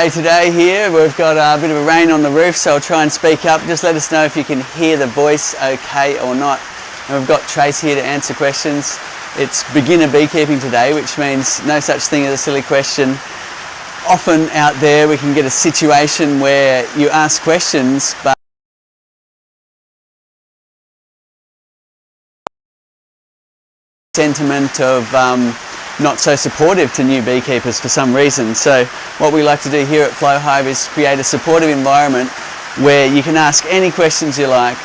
Okay, today here we've got a bit of a rain on the roof, so I'll try and speak up. Just let us know if you can hear the voice okay or not. And we've got Trace here to answer questions. It's beginner beekeeping today, which means no such thing as a silly question. Often out there we can get a situation where you ask questions, but sentiment of not so supportive to new beekeepers for some reason. So what we like to do here at Flow Hive is create a supportive environment where you can ask any questions you like.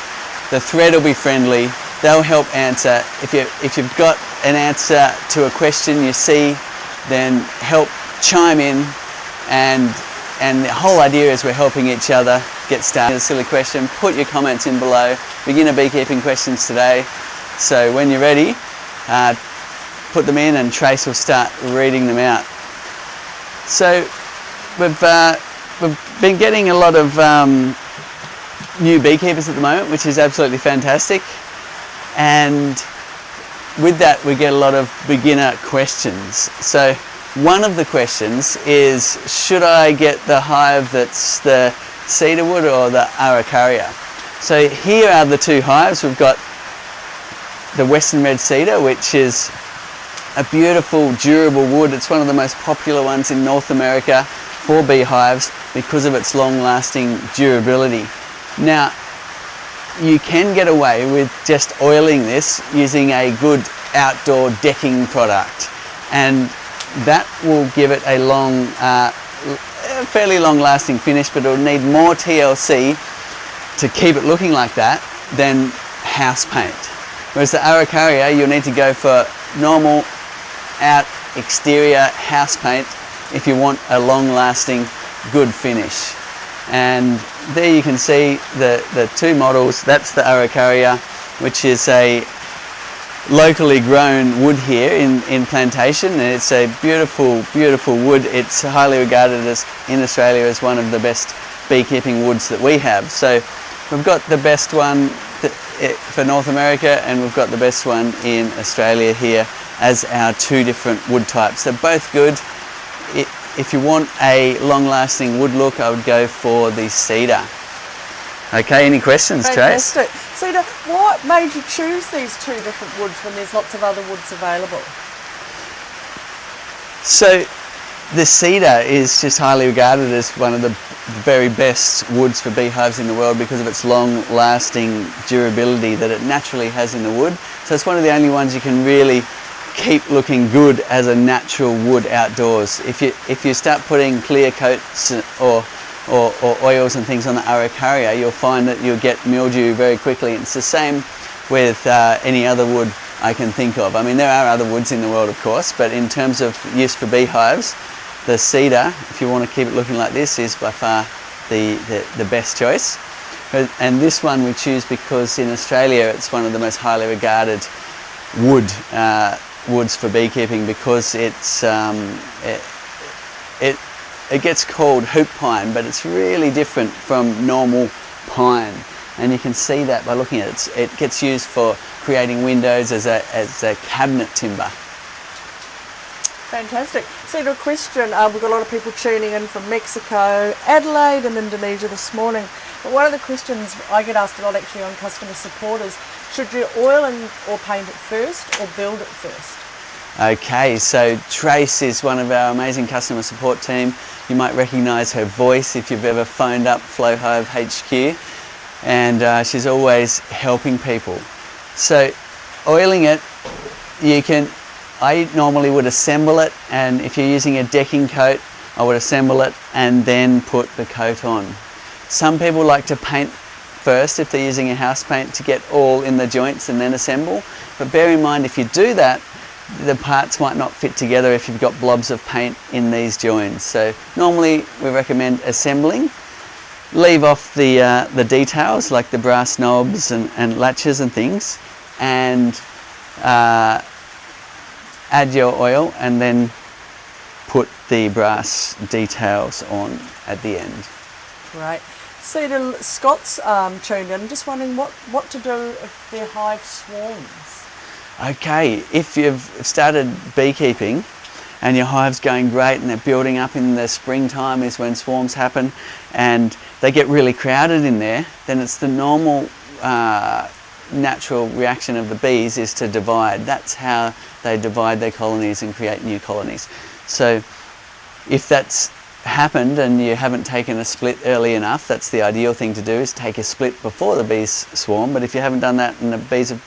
The thread will be friendly, they'll help answer. If you've got an answer to a question you see, then help chime in, and the whole idea is we're helping each other get started. A silly question, put your comments in below. Beginner beekeeping questions today. So when you're ready, put them in and Trace will start reading them out. So we've been getting a lot of new beekeepers at the moment, which is absolutely fantastic, and with that we get a lot of beginner questions. So one of the questions is, should I get the hive that's the cedar wood or the araucaria? So here are the two hives. We've got the Western red cedar, which is a beautiful durable wood. It's one of the most popular ones in North America for beehives because of its long-lasting durability. Now, you can get away with just oiling this using a good outdoor decking product, and that will give it a long, fairly long-lasting finish, but it'll need more TLC to keep it looking like that than house paint. Whereas the araucaria, you'll need to go for normal out exterior house paint if you want a long-lasting good finish. And there you can see the two models. That's the araucaria, which is a locally grown wood here in plantation, and it's a beautiful wood. It's highly regarded as in Australia as one of the best beekeeping woods that we have. So we've got the best one for North America, and we've got the best one in Australia here as our two different wood types. They're both good. If you want a long-lasting wood look, I would go for the cedar. Okay, any questions, Trace? Fantastic. Cedar, what made you choose these two different woods when there's lots of other woods available? So the cedar is just highly regarded as one of the very best woods for beehives in the world because of its long-lasting durability that it naturally has in the wood. So it's one of the only ones you can really keep looking good as a natural wood outdoors. If you start putting clear coats or oils and things on the araucaria, you'll find that you'll get mildew very quickly. It's the same with any other wood I can think of. I mean, there are other woods in the world, of course, but in terms of use for beehives, the cedar, if you want to keep it looking like this, is by far the best choice. And this one we choose because in Australia it's one of the most highly regarded woods for beekeeping, because it's it gets called hoop pine, but it's really different from normal pine, and you can see that by looking at it. It gets used for creating windows as a cabinet timber. Fantastic. Cedar, a question. We've got a lot of people tuning in from Mexico, Adelaide and Indonesia this morning. But one of the questions I get asked a lot actually on customer support is, should you oil or paint it first or build it first? Okay, so Trace is one of our amazing customer support team. You might recognise her voice if you've ever phoned up Flow Hive HQ, and she's always helping people. So oiling it, I normally would assemble it, and if you're using a decking coat, I would assemble it and then put the coat on. Some people like to paint first if they're using a house paint to get all in the joints and then assemble, but bear in mind if you do that, the parts might not fit together if you've got blobs of paint in these joins. So normally we recommend assembling. Leave off the details like the brass knobs and latches and things, and add your oil and then put the brass details on at the end. Great. Cedar, Scott's tuned in, just wondering what to do if their hive swarms. Okay, if you've started beekeeping and your hive's going great and they're building up in the springtime is when swarms happen, and they get really crowded in there, then it's the normal natural reaction of the bees is to divide. That's how they divide their colonies and create new colonies. So if that's happened and you haven't taken a split early enough, that's the ideal thing to do, is take a split before the bees swarm. But if you haven't done that and the bees are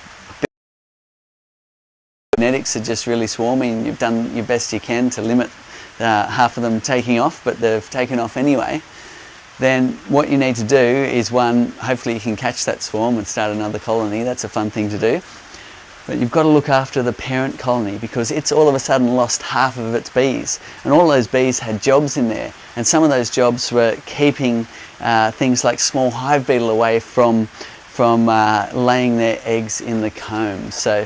genetics are just really swarming, you've done your best you can to limit half of them taking off, but they've taken off anyway, then what you need to do is, one, hopefully you can catch that swarm and start another colony. That's a fun thing to do. But you've got to look after the parent colony, because it's all of a sudden lost half of its bees, and all those bees had jobs in there, and some of those jobs were keeping things like small hive beetle away from laying their eggs in the comb. So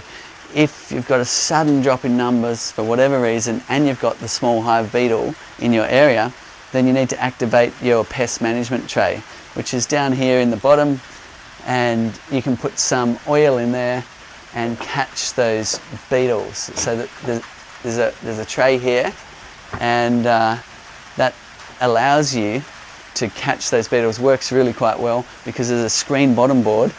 if you've got a sudden drop in numbers for whatever reason and you've got the small hive beetle in your area, then you need to activate your pest management tray, which is down here in the bottom, and you can put some oil in there and catch those beetles. So that there's a tray here, and that allows you to catch those beetles. Works really quite well because there's a screen bottom board